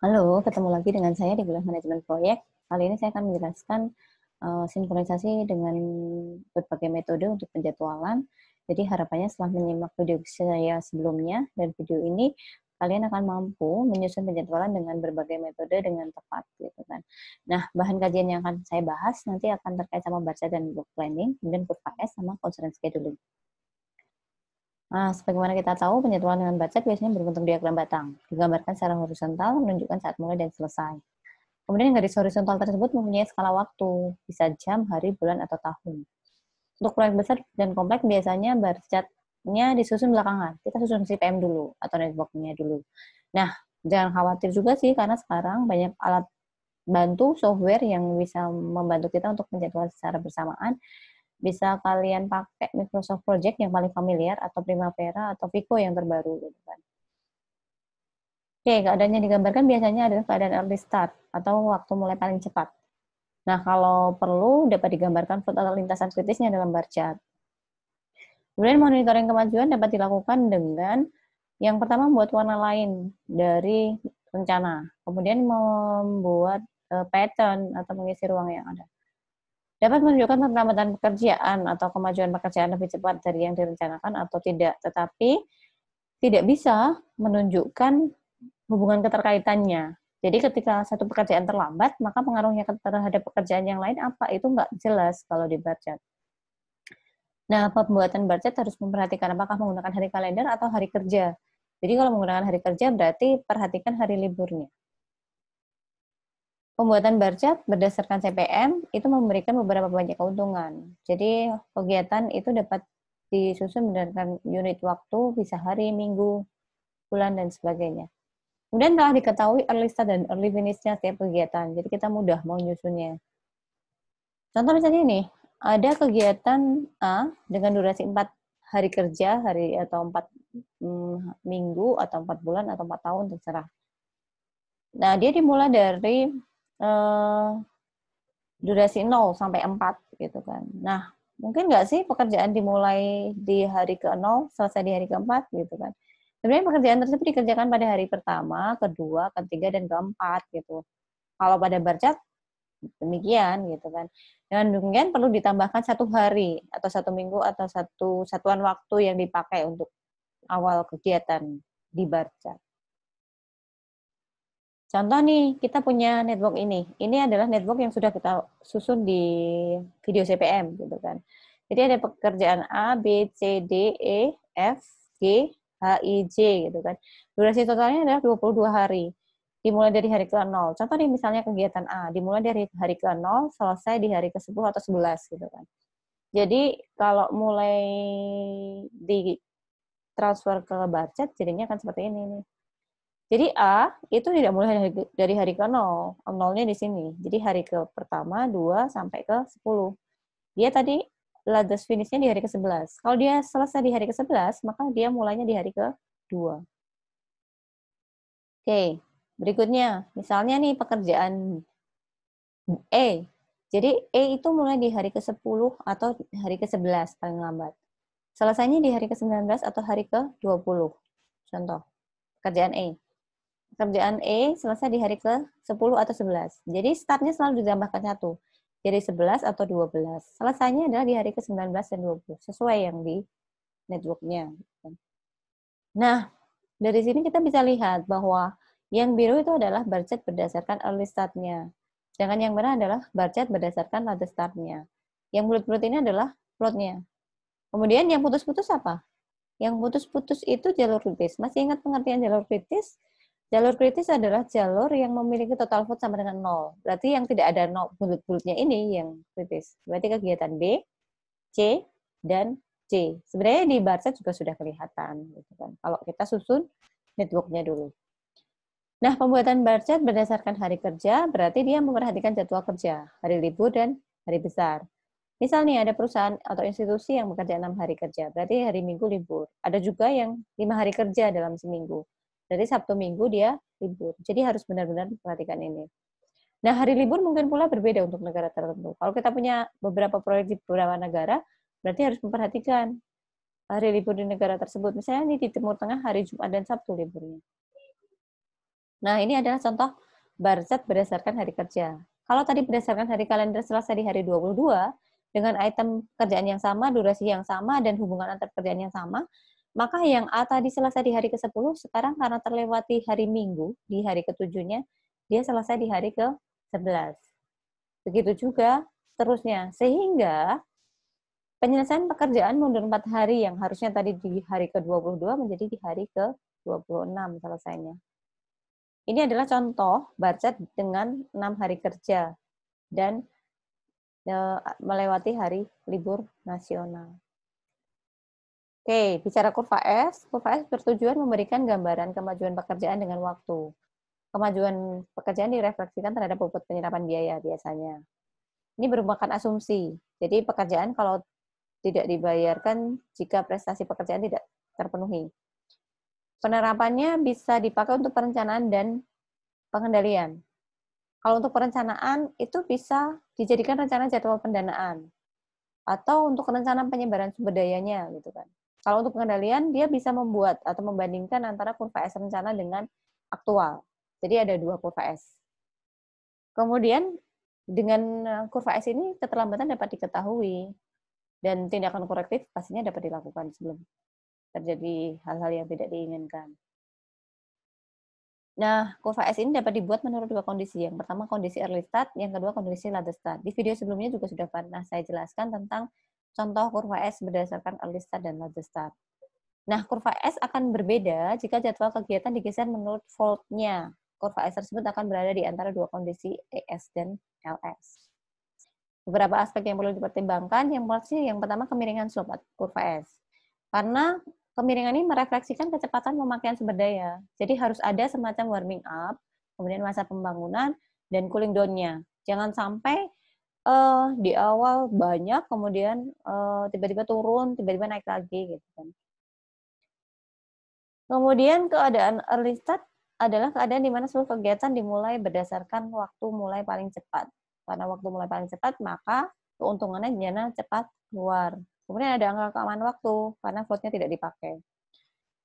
Halo, ketemu lagi dengan saya di Kuliah Manajemen Proyek. Kali ini saya akan menjelaskan sinkronisasi dengan berbagai metode untuk penjadwalan. Jadi harapannya setelah menyimak video saya sebelumnya dan video ini, kalian akan mampu menyusun penjadwalan dengan berbagai metode dengan tepat, gitu kan. Nah, bahan kajian yang akan saya bahas nanti akan terkait sama baca dan block planning, kemudian kurva S sama concurrent scheduling. Nah, sebagaimana kita tahu, penjadwalan dengan budget biasanya berbentuk diagram batang, digambarkan secara horizontal, menunjukkan saat mulai dan selesai. Kemudian garis horizontal tersebut mempunyai skala waktu, bisa jam, hari, bulan, atau tahun. Untuk proyek besar dan kompleks biasanya budgetnya disusun belakangan. Kita susun CPM dulu, atau network-nya dulu. Nah, jangan khawatir juga sih, karena sekarang banyak alat bantu software yang bisa membantu kita untuk menjadwalkan secara bersamaan. Bisa kalian pakai Microsoft Project yang paling familiar, atau Primavera, atau Vico yang terbaru, gitu kan. Oke, keadaan yang digambarkan biasanya adalah keadaan early start, atau waktu mulai paling cepat. Nah, kalau perlu dapat digambarkan flow atau lintasan kritisnya dalam bar chart. Kemudian monitoring kemajuan dapat dilakukan dengan yang pertama membuat warna lain dari rencana, kemudian membuat pattern atau mengisi ruang yang ada. Dapat menunjukkan keterlambatan pekerjaan atau kemajuan pekerjaan lebih cepat dari yang direncanakan atau tidak, tetapi tidak bisa menunjukkan hubungan keterkaitannya. Jadi ketika satu pekerjaan terlambat, maka pengaruhnya terhadap pekerjaan yang lain apa itu nggak jelas kalau di bar chart. Nah, pembuatan budget harus memperhatikan apakah menggunakan hari kalender atau hari kerja. Jadi kalau menggunakan hari kerja berarti perhatikan hari liburnya. Pembuatan budget berdasarkan CPM itu memberikan beberapa banyak keuntungan. Jadi kegiatan itu dapat disusun berdasarkan unit waktu, bisa hari, minggu, bulan, dan sebagainya. Kemudian telah diketahui early start dan early finish-nya setiap kegiatan. Jadi kita mudah mau nyusunnya. Contoh misalnya ini, ada kegiatan A dengan durasi 4 hari kerja, hari atau 4 minggu, atau 4 bulan, atau 4 tahun, terserah. Nah, dia dimulai dari durasi 0 sampai 4, gitu kan. Nah, mungkin nggak sih pekerjaan dimulai di hari ke-0, selesai di hari ke-4, gitu kan. Sebenarnya pekerjaan tersebut dikerjakan pada hari pertama, kedua, ketiga, dan keempat, gitu. Kalau pada bar chart, demikian gitu kan. Dan demikian perlu ditambahkan 1 hari atau 1 minggu atau satu satuan waktu yang dipakai untuk awal kegiatan di bar chart. Contoh nih, kita punya network ini. Ini adalah network yang sudah kita susun di video CPM gitu kan. Jadi ada pekerjaan A, B, C, D, E, F, G, H, I, J gitu kan. Durasi totalnya adalah 22 hari. Dimulai dari hari ke-0. Contoh nih misalnya kegiatan A, dimulai dari hari ke-0, selesai di hari ke-10 atau 11 gitu kan. Jadi kalau mulai di transfer ke budget jadinya akan seperti ini nih. Jadi A itu tidak mulai dari hari ke-0, nolnya di sini. Jadi hari ke pertama, 2, sampai ke 10. Dia tadi latest finish-nya di hari ke-11. Kalau dia selesai di hari ke-11, maka dia mulainya di hari ke-2. Oke, berikutnya. Misalnya nih pekerjaan E. Jadi E itu mulai di hari ke-10 atau hari ke-11 paling lambat. Selesainya di hari ke-19 atau hari ke-20. Contoh, pekerjaan E. Pekerjaan E selesai di hari ke-10 atau 11. Jadi startnya selalu ditambahkan 1. Jadi 11 atau 12. Selesainya adalah di hari ke-19 dan 20. Sesuai yang di network-nya. Nah, dari sini kita bisa lihat bahwa yang biru itu adalah budget berdasarkan early start-nya. Sedangkan yang merah adalah budget berdasarkan latest start-nya. Yang bulat-bulat ini adalah plot-nya. Kemudian yang putus-putus apa? Yang putus-putus itu jalur kritis. Masih ingat pengertian jalur kritis? Jalur kritis adalah jalur yang memiliki total vote sama dengan 0. Berarti yang tidak ada bulut-bulutnya ini yang kritis. Berarti kegiatan B, C, dan C. Sebenarnya di bar chart juga sudah kelihatan. Gitu kan. Kalau kita susun network-nya dulu. Nah, pembuatan bar chart berdasarkan hari kerja, berarti dia memperhatikan jadwal kerja, hari libur, dan hari besar. Misalnya ada perusahaan atau institusi yang bekerja 6 hari kerja, berarti hari Minggu libur. Ada juga yang 5 hari kerja dalam seminggu. Berarti Sabtu Minggu dia libur. Jadi harus benar-benar diperhatikan ini. Nah, hari libur mungkin pula berbeda untuk negara tertentu. Kalau kita punya beberapa proyek di beberapa negara, berarti harus memperhatikan hari libur di negara tersebut. Misalnya ini di Timur Tengah hari Jumat dan Sabtu liburnya. Nah, ini adalah contoh bar chart berdasarkan hari kerja. Kalau tadi berdasarkan hari kalender selesai di hari 22, dengan item kerjaan yang sama, durasi yang sama, dan hubungan antar kerjaan yang sama, maka yang A tadi selesai di hari ke-10, sekarang karena terlewati hari Minggu, di hari ke-7-nya, dia selesai di hari ke-11. Begitu juga seterusnya. Sehingga penyelesaian pekerjaan mundur 4 hari yang harusnya tadi di hari ke-22 menjadi di hari ke-26 selesainya. Ini adalah contoh bar chart dengan 6 hari kerja dan melewati hari libur nasional. Oke, bicara kurva S. Kurva S bertujuan memberikan gambaran kemajuan pekerjaan dengan waktu. Kemajuan pekerjaan direfleksikan terhadap bobot penyerapan biaya biasanya. Ini merupakan asumsi. Jadi pekerjaan kalau tidak dibayarkan jika prestasi pekerjaan tidak terpenuhi. Penerapannya bisa dipakai untuk perencanaan dan pengendalian. Kalau untuk perencanaan, itu bisa dijadikan rencana jadwal pendanaan. Atau untuk rencana penyebaran sumber dayanya, gitu kan. Kalau untuk pengendalian, dia bisa membuat atau membandingkan antara kurva S rencana dengan aktual. Jadi ada 2 kurva S. Kemudian, dengan kurva S ini, keterlambatan dapat diketahui. Dan tindakan korektif pastinya dapat dilakukan sebelum terjadi hal-hal yang tidak diinginkan. Nah, kurva S ini dapat dibuat menurut 2 kondisi. Yang pertama kondisi early start, yang kedua kondisi late start. Di video sebelumnya juga sudah pernah saya jelaskan tentang contoh kurva S berdasarkan early start dan late start. Nah, kurva S akan berbeda jika jadwal kegiatan digeser menurut volt-nya. Kurva S tersebut akan berada di antara 2 kondisi ES dan LS. Beberapa aspek yang perlu dipertimbangkan, yang pertama kemiringan slope kurva S. Karena kemiringan ini merefleksikan kecepatan pemakaian sumber daya. Jadi harus ada semacam warming up, kemudian masa pembangunan, dan cooling down-nya. Jangan sampai di awal banyak, kemudian tiba-tiba turun, tiba-tiba naik lagi. Gitu kan. Kemudian keadaan early start adalah keadaan di mana seluruh kegiatan dimulai berdasarkan waktu mulai paling cepat. Karena waktu mulai paling cepat, maka keuntungannya dana cepat keluar. Kemudian ada angka keamanan waktu, karena float-nya tidak dipakai.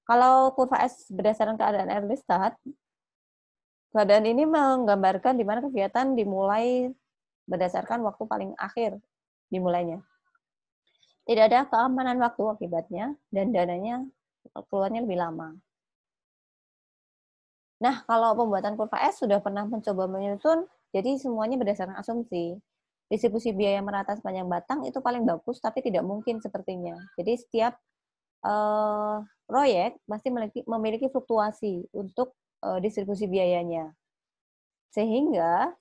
Kalau kurva S berdasarkan keadaan early start, keadaan ini menggambarkan di mana kegiatan dimulai berdasarkan waktu paling akhir dimulainya. Tidak ada keamanan waktu akibatnya, dan dananya keluarnya lebih lama. Nah, kalau pembuatan kurva S sudah pernah mencoba menyusun, jadi semuanya berdasarkan asumsi. Distribusi biaya merata sepanjang batang itu paling bagus, tapi tidak mungkin sepertinya. Jadi setiap proyek pasti memiliki fluktuasi untuk distribusi biayanya. Sehingga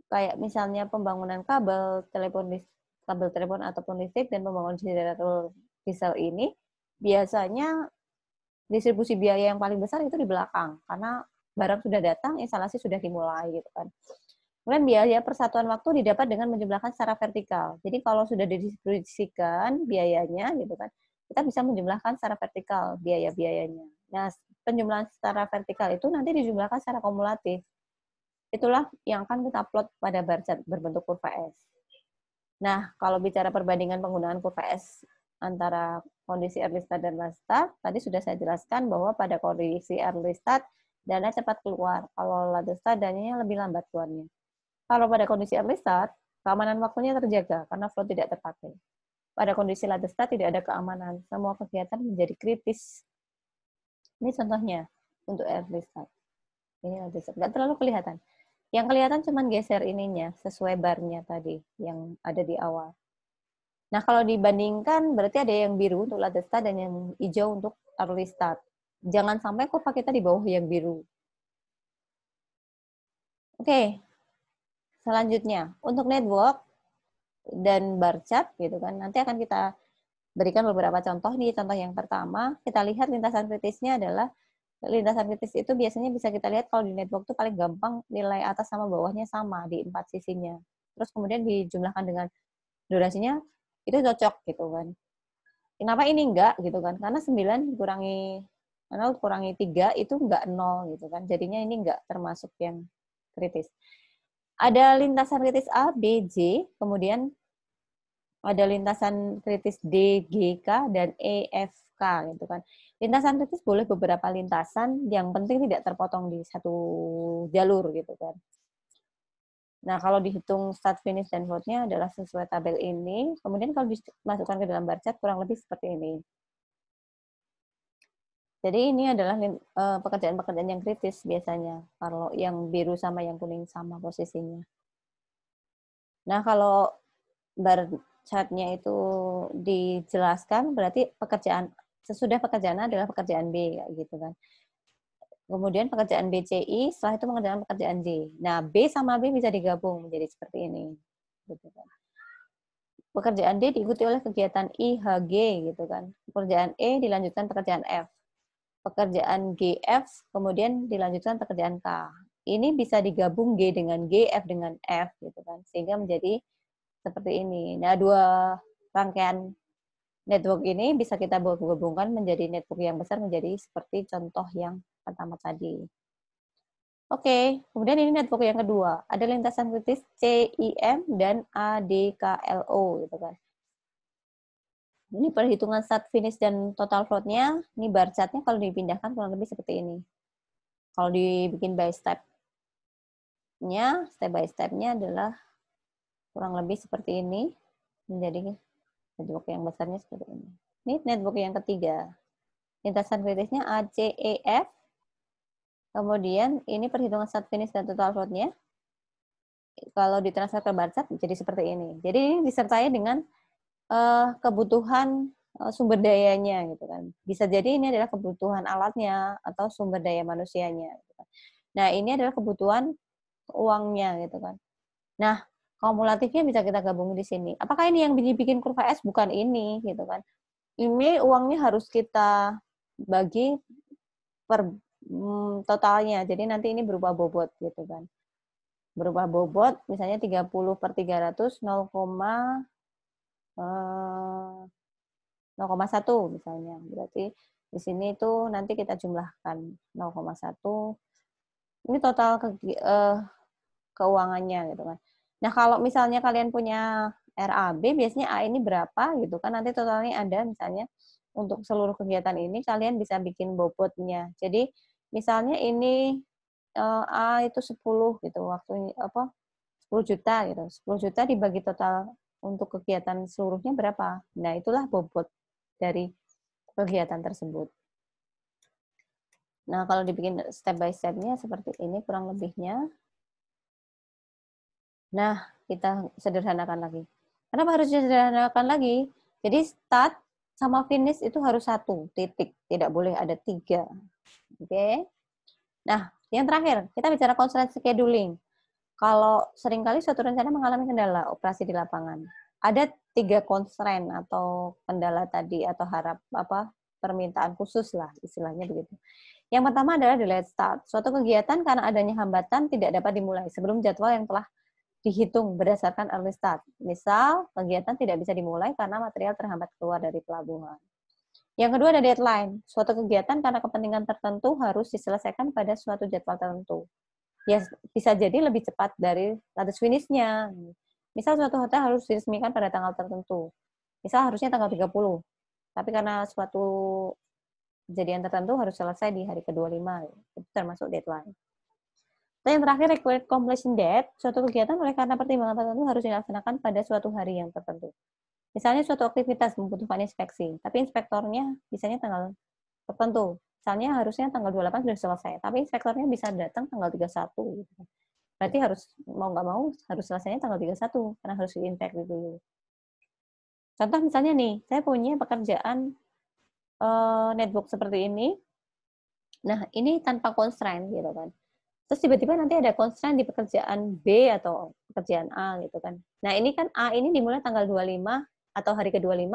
kayak misalnya pembangunan kabel telepon ataupun listrik dan pembangunan generator diesel ini biasanya distribusi biaya yang paling besar itu di belakang karena barang sudah datang, instalasi sudah dimulai gitu kan. Kemudian biaya persatuan waktu didapat dengan menjumlahkan secara vertikal. Jadi kalau sudah didistribusikan biayanya gitu kan, kita bisa menjumlahkan secara vertikal biaya-biayanya. Nah, penjumlahan secara vertikal itu nanti dijumlahkan secara kumulatif. Itulah yang akan kita plot pada bar chart berbentuk kurva S. Nah, kalau bicara perbandingan penggunaan kurva S antara kondisi early start dan late start, tadi sudah saya jelaskan bahwa pada kondisi early start, dana cepat keluar. Kalau late start, dananya lebih lambat keluarnya. Kalau pada kondisi early start, keamanan waktunya terjaga karena flow tidak terpakai. Pada kondisi late start tidak ada keamanan, semua kegiatan menjadi kritis. Ini contohnya untuk early start. Ini late start, nggak terlalu kelihatan. Yang kelihatan cuma geser ininya, sesuai barnya tadi yang ada di awal. Nah, kalau dibandingkan, berarti ada yang biru untuk late start dan yang hijau untuk early start. Jangan sampai kurva kita di bawah yang biru. Oke. Selanjutnya, untuk network dan bar chart gitu kan, nanti akan kita berikan beberapa contoh. Nih contoh yang pertama, kita lihat lintasan kritisnya adalah, lintasan kritis itu biasanya bisa kita lihat kalau di network itu paling gampang nilai atas sama bawahnya sama di 4 sisinya. Terus kemudian dijumlahkan dengan durasinya, itu cocok gitu kan. Kenapa ini enggak gitu kan? Karena 9 kurangi 3 itu enggak 0 gitu kan. Jadinya ini enggak termasuk yang kritis. Ada lintasan kritis A, B, J, kemudian ada lintasan kritis D, G, K, dan E, F, K, K gitu kan. Lintasan kritis boleh beberapa lintasan, yang penting tidak terpotong di satu jalur gitu kan. Nah, kalau dihitung start, finish, dan float-nya adalah sesuai tabel ini. Kemudian kalau dimasukkan ke dalam bar chart kurang lebih seperti ini. Jadi ini adalah pekerjaan-pekerjaan yang kritis biasanya, kalau yang biru sama yang kuning sama posisinya. Nah, kalau bar chart-nya itu dijelaskan, berarti sesudah pekerjaan A adalah pekerjaan B, kayak gitu kan. Kemudian pekerjaan BCI, setelah itu pengerjaan pekerjaan J. Nah, B sama B bisa digabung menjadi seperti ini. Gitu kan. Pekerjaan D diikuti oleh kegiatan I, H, G, gitu kan. Pekerjaan E dilanjutkan pekerjaan F. Pekerjaan G, F, kemudian dilanjutkan pekerjaan K. Ini bisa digabung G dengan G, F dengan F, gitu kan. Sehingga menjadi seperti ini. Nah, dua rangkaian network ini bisa kita gabungkan menjadi network yang besar, menjadi seperti contoh yang pertama tadi. Oke, kemudian ini network yang kedua. Ada lintasan kritis CIM dan ADKLO, gitu kan. Ini perhitungan start, finish, dan total float-nya. Ini bar chart-nya kalau dipindahkan kurang lebih seperti ini. Kalau dibikin by step-nya, step by step-nya adalah kurang lebih seperti ini. Menjadi network yang besarnya seperti ini. Ini network yang ketiga. Lintasan kritisnya ACEF. Kemudian ini perhitungan start, finish, dan total float-nya. Kalau ditransfer ke bar chart jadi seperti ini. Jadi ini disertai dengan kebutuhan sumber dayanya gitu kan. Bisa jadi ini adalah kebutuhan alatnya atau sumber daya manusianya. Gitu kan. Nah, ini adalah kebutuhan uangnya gitu kan. Nah, kumulatifnya bisa kita gabung di sini. Apakah ini yang bikin kurva S? Bukan ini gitu kan. Ini uangnya harus kita bagi per totalnya. Jadi nanti ini berupa bobot gitu kan. Berupa bobot misalnya 30 per 300 0,1 misalnya. Berarti di sini itu nanti kita jumlahkan 0,1. Ini total keuangannya gitu kan. Nah, kalau misalnya kalian punya RAB, biasanya A ini berapa gitu kan. Nanti totalnya ada misalnya untuk seluruh kegiatan ini kalian bisa bikin bobotnya. Jadi misalnya ini A itu 10 gitu, waktu 10 juta gitu. 10 juta dibagi total untuk kegiatan seluruhnya berapa? Nah, itulah bobot dari kegiatan tersebut. Nah, kalau dibikin step by step-nya seperti ini kurang lebihnya. Nah, kita sederhanakan lagi. Kenapa harus disederhanakan lagi? Jadi start sama finish itu harus satu titik, tidak boleh ada 3. Oke. Nah, yang terakhir, kita bicara constraint scheduling. Kalau seringkali suatu rencana mengalami kendala operasi di lapangan, ada 3 constraint atau kendala tadi atau permintaan khusus lah istilahnya begitu. Yang pertama adalah delayed start. Suatu kegiatan karena adanya hambatan tidak dapat dimulai sebelum jadwal yang telah dihitung berdasarkan early start. Misal, kegiatan tidak bisa dimulai karena material terhambat keluar dari pelabuhan. Yang kedua ada deadline. Suatu kegiatan karena kepentingan tertentu harus diselesaikan pada suatu jadwal tertentu. Ya, bisa jadi lebih cepat dari latest finish-nya. Misal suatu hotel harus diresmikan pada tanggal tertentu. Misal harusnya tanggal 30. Tapi karena suatu kejadian tertentu harus selesai di hari ke-25. Itu termasuk deadline. Dan yang terakhir, required completion date. Suatu kegiatan oleh karena pertimbangan tertentu harus dilaksanakan pada suatu hari yang tertentu. Misalnya suatu aktivitas membutuhkan inspeksi, tapi inspektornya misalnya tanggal tertentu. Misalnya harusnya tanggal 28 sudah selesai, tapi inspektornya bisa datang tanggal 31. Gitu. Berarti harus, mau nggak mau, harus selesainya tanggal 31, karena harus diinspeksi dulu. Contoh misalnya nih, saya punya pekerjaan netbook seperti ini. Nah, ini tanpa constraint gitu kan. Terus tiba-tiba nanti ada constraint di pekerjaan B atau pekerjaan A gitu kan. Nah, ini kan A ini dimulai tanggal 25 atau hari ke-25,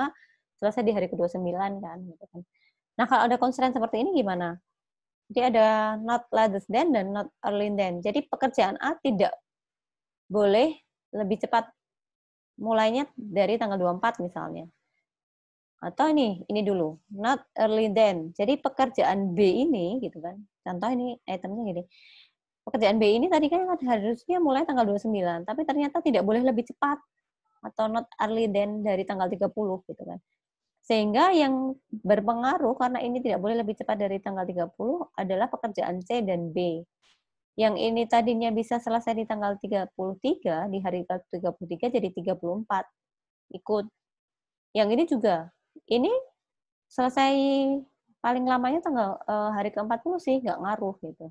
selesai di hari ke-29 kan gitu kan. Nah, kalau ada constraint seperti ini gimana? Jadi ada not latest than dan not early than. Jadi pekerjaan A tidak boleh lebih cepat mulainya dari tanggal 24 misalnya. Atau ini dulu, not early than. Jadi pekerjaan B ini gitu kan. Contoh ini itemnya gini. Pekerjaan B ini tadi kan harusnya mulai tanggal 29, tapi ternyata tidak boleh lebih cepat atau not early than dari tanggal 30 gitu kan. Sehingga yang berpengaruh karena ini tidak boleh lebih cepat dari tanggal 30 adalah pekerjaan C dan B. Yang ini tadinya bisa selesai di tanggal 33, di hari ke-33 jadi 34 ikut. Yang ini juga. Ini selesai paling lamanya tanggal hari ke-40 sih, nggak ngaruh gitu.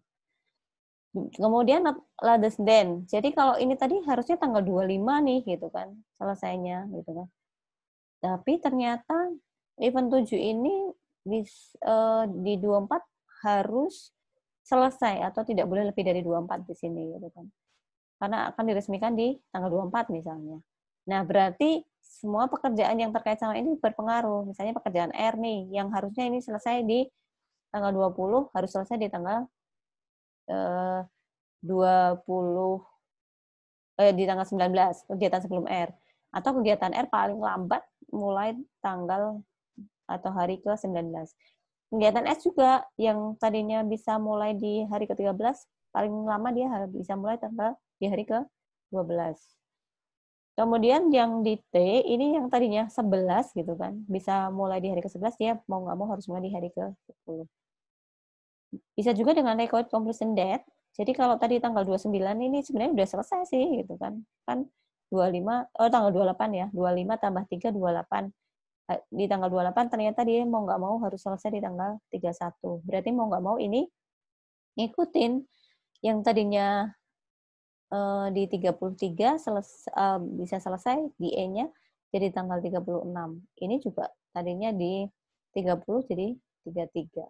Kemudian lades den. Jadi kalau ini tadi harusnya tanggal 25 nih gitu kan selesainya gitu kan. Tapi ternyata event 7 ini di 24 harus selesai atau tidak boleh lebih dari 24 di sini gitu kan. Karena akan diresmikan di tanggal 24 misalnya. Nah, berarti semua pekerjaan yang terkait sama ini berpengaruh. Misalnya pekerjaan R nih yang harusnya ini selesai di tanggal 20 harus selesai di tanggal 20 di tanggal 19 kegiatan sebelum R atau kegiatan R paling lambat mulai tanggal atau hari ke-19. Kegiatan S juga yang tadinya bisa mulai di hari ke-13 paling lama dia bisa mulai tanggal di hari ke-12. Kemudian yang di T ini yang tadinya 11 gitu kan, bisa mulai di hari ke-11 dia mau nggak mau harus mulai di hari ke-10. Bisa juga dengan record completion date. Jadi kalau tadi tanggal 29 ini sebenarnya udah selesai sih gitu kan. Kan 25 tanggal 28 ya. 25 tambah 3 28. Di tanggal 28 ternyata dia mau nggak mau harus selesai di tanggal 31. Berarti mau nggak mau ini ngikutin yang tadinya di 33 bisa selesai di E-nya jadi tanggal 36. Ini juga tadinya di 30 jadi 33.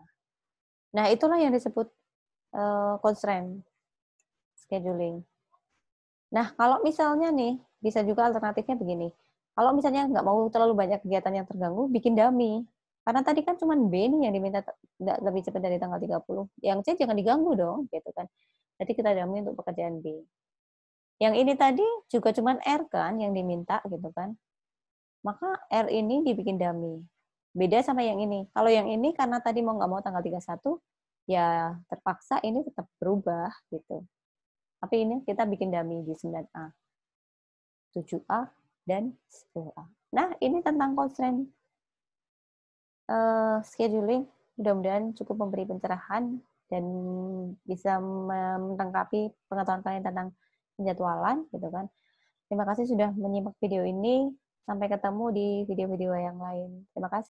Nah, itulah yang disebut constraint scheduling. Nah, kalau misalnya nih, bisa juga alternatifnya begini. Kalau misalnya nggak mau terlalu banyak kegiatan yang terganggu, bikin dummy. Karena tadi kan cuma B nih yang diminta lebih cepat dari tanggal 30. Yang C jangan diganggu dong, gitu kan. Jadi kita dummy untuk pekerjaan B. Yang ini tadi juga cuma R kan yang diminta gitu kan. Maka R ini dibikin dummy. Beda sama yang ini. Kalau yang ini karena tadi mau nggak mau tanggal 31, ya terpaksa ini tetap berubah gitu. Tapi ini kita bikin dummy di 9A, 7A, dan 10A. Nah, ini tentang constraint scheduling. Mudah-mudahan cukup memberi pencerahan dan bisa melengkapi pengetahuan kalian tentang penjadwalan, gitu kan. Terima kasih sudah menyimak video ini. Sampai ketemu di video-video yang lain. Terima kasih.